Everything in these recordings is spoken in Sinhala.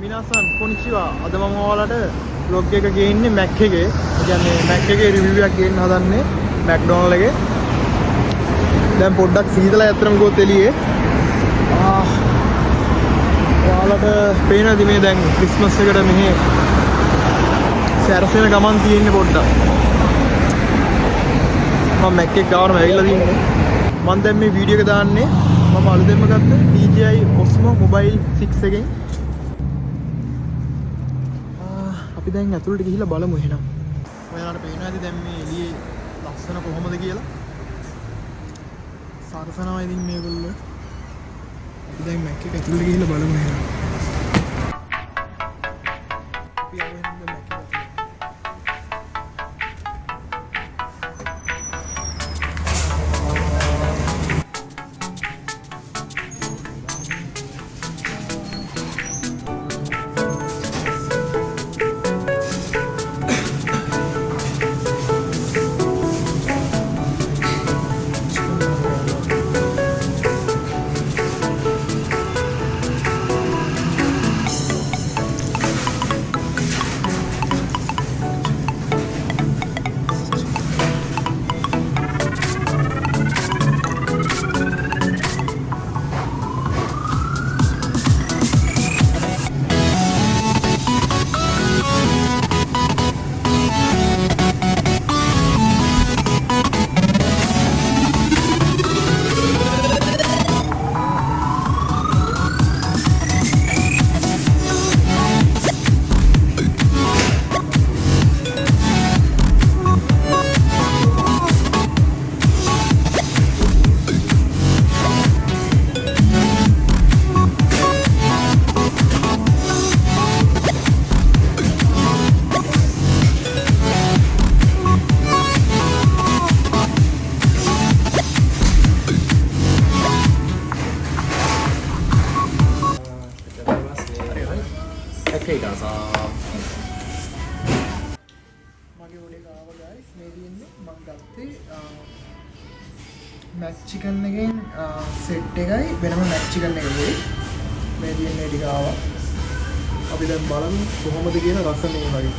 මිනාසන් කොනිචිවා අද මම ඔයාලට vlog එක ගේන්නේ Mac එකේ. ඒ කියන්නේ Mac එකේ review එකක් ගේන්න හදන්නේ McDonald එකේ. දැන් පොඩ්ඩක් සීතලයි අතරම ගොත් එළියේ. ඔයාලට පේනද මේ දැන් ක්‍රිස්මස් එකට මෙහි සැරසෙන ගමන් තියෙන්නේ පොඩ්ඩක්. මම Mac එක ගාවම ඇවිල්ලා තින්නේ. මම දැන් මේ වීඩියෝ එක දාන්නේ මම අලුතෙන්ම ගත්ත DJI Osmo Mobile 6 එකෙන්. අපි දැන් ඇතුළට ගිහිල්ලා බලමු එහෙනම්. ඔයාලට පේනවාද දැන් මේ එළියේ ලස්සන කොහොමද කියලා? සාරසනවා ඉතින් මේගොල්ලෝ. අපි දැන් Mac එක ඇතුළට ගිහිල්ලා බලමු එහෙනම්. අපි ආවෙ නම් Mac එක ඇතුළට. මගේ ඔඩේ ආවා guys මේ දින්නේ මම ගත්තේ Mac chicken එකෙන් set එකයි වෙනම Mac chicken එකයි මේ දින්නේ ටික ආවා. අපි දැන් බලමු කොහොමද කියන රස මේ වගේ.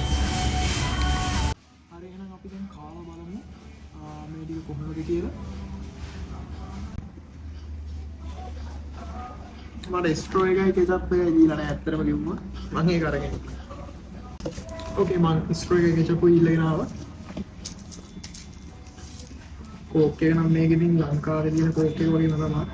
හරි එහෙනම් අපි දැන් කාලා බලමු මේ ටික කොහොමද කියලා. මට ස්ට්‍රෝ එකයි කෙචප් එකයි දීලා නැහැ ඇත්තටම කිව්වොත් මම ඒක අරගෙන. ඕකේ මම ස්ට්‍රෝ එකයි කෙචප් එක ඉල්ලගෙන ආවා. කෝක් එක නම් මේකෙ ඉතින් ලංකාවේ තියෙන කෝක් එක වගේම තමයි.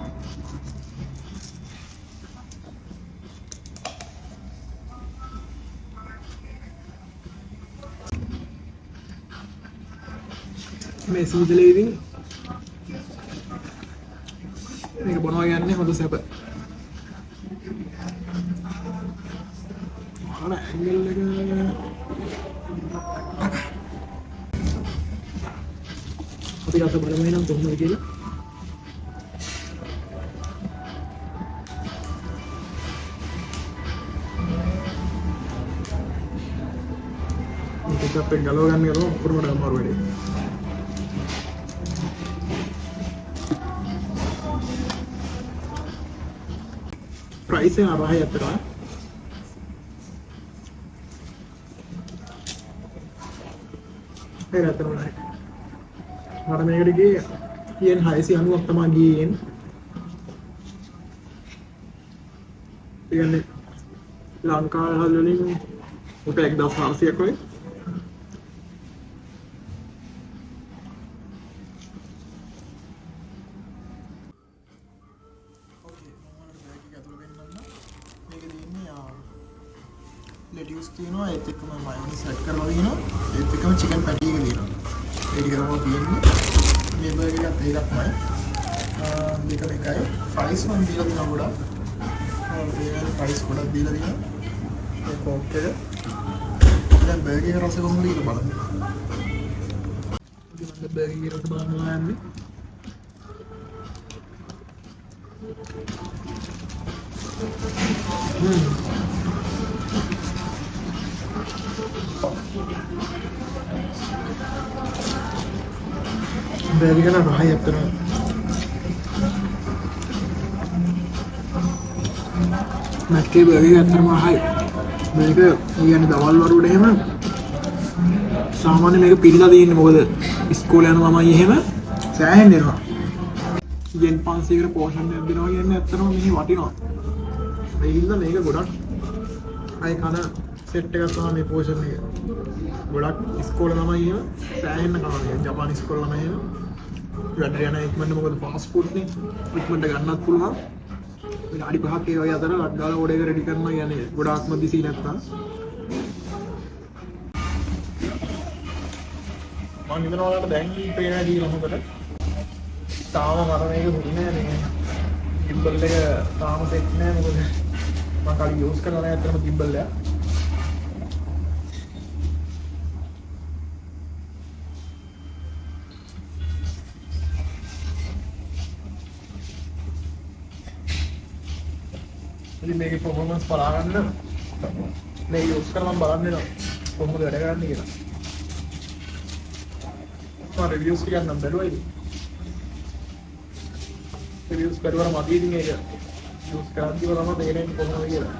මේ සීතලේ ඉතින් මේක බොනවා කියන්නේ හොඳ සැප. ඇංගල් එක අපි රස බලමු නම් කොහොමද කියලා. මේක අපේ ගලව ගන්න යනවා උඩට අමාරු වෙන්නේ. ප්‍රයිස් එක අරහයි අතට. රතන නැහැ. මට මේකට ගියේ yen 690ක් තමයි ගියේ. කියන්නේ ලංකාවේ හල් වලින් උට 1400ක් වගේ. lettuce තියෙනවා ඒත් එක්කම මයොනයිස් ඇඩ් කරලා තියෙනවා ඒත් එක්කම chicken patty එක තියෙනවා ඒ ටික තමයි තියෙන්නේ මේ බර්ගර් එකත් ඒකක් තමයි දෙක එකයි ෆ්‍රයිස් මම දීලා තියෙනවා ගොඩක් මේ ෆ්‍රයිස් ගොඩක් දීලා තියෙනවා ඒ කෝක් එක දැන් බර්ගර් එක රස කොහොමද කියලා බලන්න ඉතින් මම බර්ගර් එක රස බලන්න යන්නේ බැරි ගන්න රහයි අපතන මැක්කේ බර්ගර් ඇත්තටම රහයි මේක කියන්නේ දවල් වරුවට එහෙම සාමාන්‍ය මේක පිළිලා තියෙන්නේ මොකද ඉස්කෝලේ යන ළමයි එහෙම සෑහෙන්න එනවා. යෙන් 500කට පෝෂන් එකක් දෙනවා කියන්නේ ඇත්තටම මෙහි වටිනවා. ඒ හින්දා මේක ගොඩක් අය කන සෙට් එකක් තමයි මේ පෝෂන් එක. ගොඩක් ඉස්කෝලේ ළමයි එහෙම සෑහෙන්න කනවා. ජපාන් ඉස්කෝලේ ළමයි එහෙම වැඩ යන ඉක්මනට මොකද ෆාස්ට් ෆුඩ් නේ ඉක්මනට ගන්නත් පුළුවන්. විනාඩි 5ක් ඒ වගේ අතර ලක් ගාලා ඕඩර් එක රෙඩි කරනවා කියන්නේ ගොඩාක්ම දිසි නැත්තම්. මම හිතනවා ඔයාලට දැන් පේනවා කියලා මොකද තාම මරණ එක හුරු නෑ මේ gimbal එක තාම සෙට් නෑ මොකද මම කලින් යූස් කරලා නෑ අතරම gimbal එක. ඉතින් මේකේ performance බලා ගන්න මේ යූස් කරලා මම බලන්න වෙනවා කොහොමද වැඩ කරන්නේ කියලා. මම රිවියුස් ටිකක් නම් බැලුවා ඉතින්. රිවියුස් කරුවා මම ඉතින් ඒක යූස් කරද්දී වලම තේරෙන්නේ කොහොමද කියලා.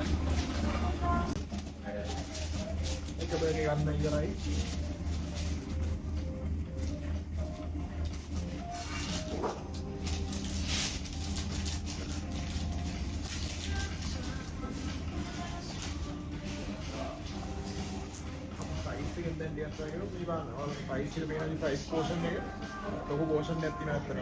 ඒක බෑනේ ගන්න ඉවරයි. then dia try karo මේ බලන්න ඔයාලගේ ප්‍රයිස් එක පේනදී ප්‍රයිස් පෝෂන් එක ලොකු පෝෂන් එකක් තියෙනවා අතන.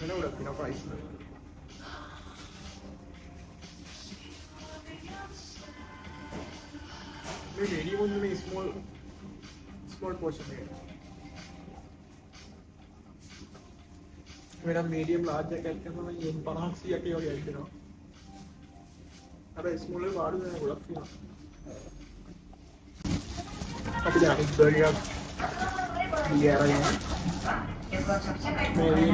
එනකොට තියෙන ප්‍රයිස් එක. මේ medium one මේ small portion එක. मेरा मीडियम लार्ज जैकेट का मैं ये 50 सी के और ऐड करो अरे स्मॉल वाड़ में बोला थी अब जाने बढ़िया ये आ रहा है मेरी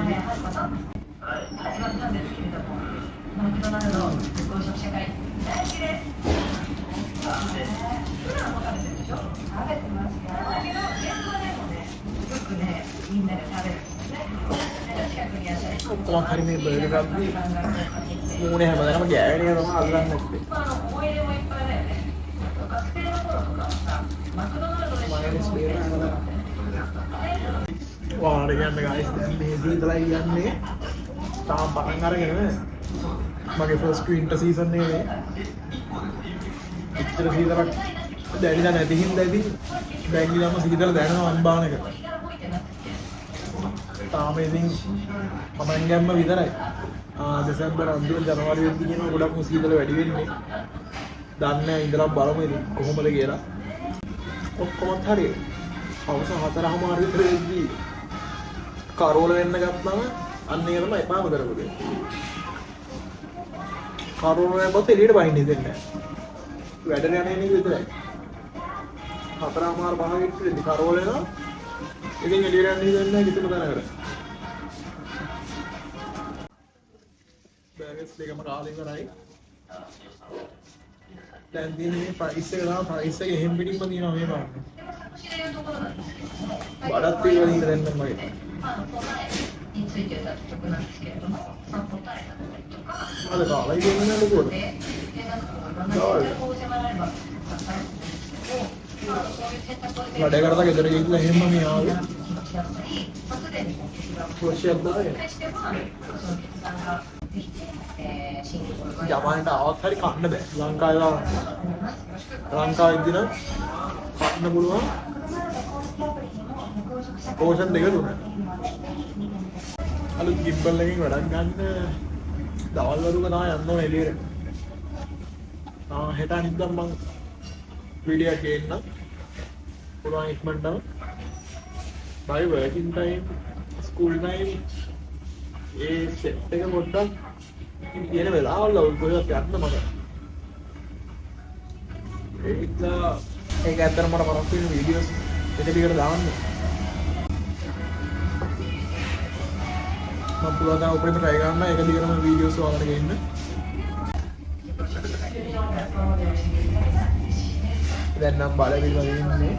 කොහොම හරි මේ බර්ගර් එකක් මූණේ හැමදාම ගෑවෙන එක තමයි අල්ලන්නේ නැත්තේ. මයොනයිස් බේරලා වාර ගන්න ගයිස් දැන් මේ සීතලයි යන්නේ තාම පටන් අරගෙන මගේ ෆස්ට් වින්ටර් සීසන් එකේ ඉතර සීතලක් දැනෙලා නැති හින්දා ඉතින් දැන් ඉඳන්ම සීතල දැනෙනවා අන්බාන එක. තාම ඉතින් මම ඉංගම්ම විතරයි. දෙසැම්බර් අන්තිම ජනවාරි වෙද්දි කියන ගොඩක් සීතල වැඩි වෙන්නේ. දන්නේ ඉඳලා බලමු ඉතින් කොහොමද කියලා. ඔක්කොම හරියි. අවුරුදු 4:00 විතර වෙද්දි කරෝල වෙන්න ගත්තාම අන්න ඒක තමයි එපාම කරපු දේ. කරෝල වෙනකොට එළියට බහින්නේ දෙන්නේ නැහැ. වැඩට යන එක විතරයි. 4:00 5 විතර කරෝල වෙනවා. ඉතින් එළියට යන්නේ දෙන්නේ නැහැ කිසිම තැනකට. බෑගස් දෙකම කාලේ ඉවරයි. දැන් දිනේ ප්‍රයිස් එක ගාව ප්‍රයිස් එක එහෙම් පිටින්ම දිනවා මේ බලන්න. බඩත් තියෙන ඉන්න දැන් නම් මගේ. අද කාලේ දෙන්නේ නැහැ ලොකුවට. වැඩ කරලා ගෙදර ගිහිල්ලා එහෙම මේ ආවේ. කොච්චරද දාන්නේ? ජපානට આવත් හරි කන්න බෑ. ලංකාවේ ඉඳින කන්න පුළුවන්. පෝෂන් දෙක දුන්නා. අලුත් gimbal එකකින් වැඩක් ගන්න දවල් වරුක තමයි යන්න ඕනේ එළියට. හෙට අනිද්දා මම වීඩියෝ එකක් ගේන්න. පුළුවන් ඉක්මනටම. by working time, school time A set එක පොඩ්ඩක් කියන වෙලාවල් ඔයගොල්ලෝ යන්න මම. ඒක ඇත්තටම මට මරක් වෙන වීඩියෝස් එක දිගට දාන්න. මම පුළුවන් තරම් උපරිම try කරන්න එක දිගටම වීඩියෝස් ඔයාලට ගේන්න. දැන් නම් බලවිලා ඉන්නේ.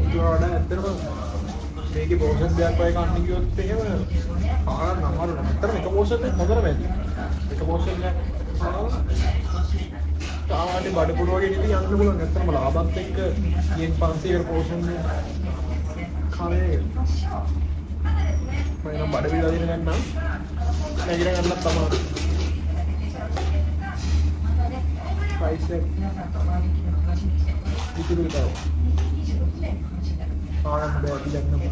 ඒක වඩා ඇත්තටම මේකේ පෝෂන් දෙයක් ඔය කන්න කිව්වොත් එහෙම පාරක් නමාරු නැත්තම් එක පෝෂන් එකක් හොඳට වැඩි. එක පෝෂන් එකක් තාමට බඩපුර වගේ ඉතින් යන්න පුළුවන්. නැත්තම් ලාභත් එක්ක යෙන් 500කට පෝෂන් කාලේ මම බඩ පිළ දින ගන්නම්. නැගිට ගන්නත් තමයි. price එක ඉතුරු කරා. ආනන්ද බෑ ඉලක්ක නම.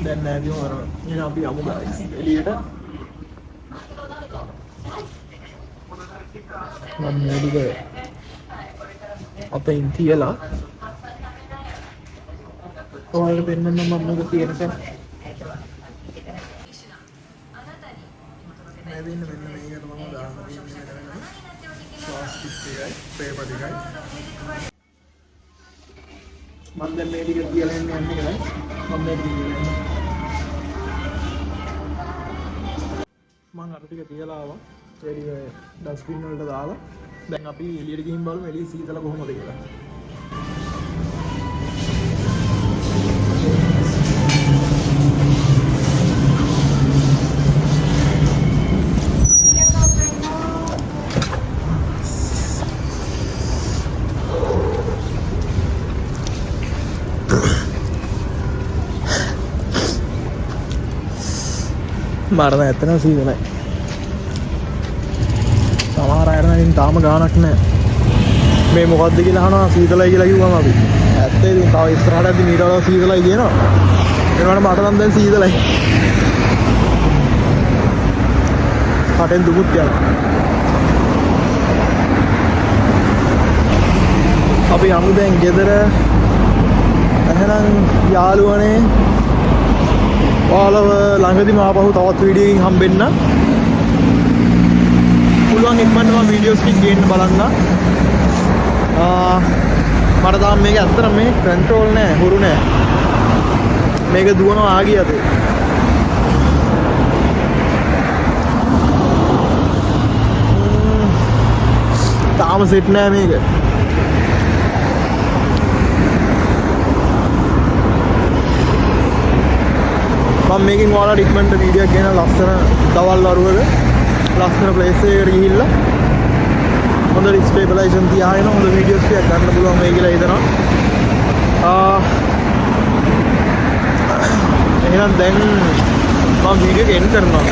දැන් නෑ දියවර. එහෙනම් අපි යමු guys එළියට. මම මේක අපෙන් තියලා ඔයාලට පෙන්නන්න මම මොකද තියෙන තැන. මේ දෙන්න මෙන්න මේකට මම දානවා කියන්නේ ශ්වාස කිට්ටයයි පේපර් එකයි. මම දැන් මේ ටික තියලා යන්නේ නැහැ. මම මේක තියලා මම අර ටික තියලා ආවා. ඒ ටික ඩස්ට්බින් වලට දාලා දැන් අපි එළියට ගිහින් බලමු එළිය සීතල කොහොමද කියලා. මරණ ඇත්තටම සීතලයි. සමහර අය නම් තාම ගානක් නැහැ. මේ මොකද්ද කියලා අහනවා සීතලයි කියලා කිව්වම අපි. ඇත්ත ඉතින් තව ඉස්සරහටදී මීට වඩා සීතලයි කියනවා. ඒනවනේ මට නම් දැන් සීතලයි. කටෙන් දුමුත් යනවා. අපි යමු දැන් ගෙදර. එහෙනම් යාළුවනේ ඔයාලව ළඟදීම ආපහු තවත් වීඩියෝ එකකින් හම්බෙන්න. පුළුවන් ඉක්මනට මම වීඩියෝස් ටික ගේන්න බලන්න. මට තාම මේක ඇත්තට මේ කන්ට්‍රෝල් නෑ, හුරු නෑ. මේක දුවනවා ආගියද. තාම සෙට් නෑ මේක. මම මේකෙන් ඔයාලට ඉක්මනට වීඩියෝ එකක් ගෙන ලස්සන දවල් වරුවක ලස්සන ප්ලේස් එකකට ගිහිල්ලා හොඳට ස්ටේබිලයිසේෂන් තියාගෙන හොඳ වීඩියෝස් ටිකක් ගන්න පුළුවන් වෙයි කියලා හිතනවා. එහෙනම් දැන් මම වීඩියෝ එක එන්ඩ් කරනවා.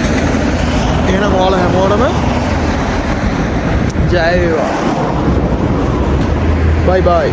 එහෙනම් ඔයාලා හැමෝටම ජය වේවා. බයි බයි.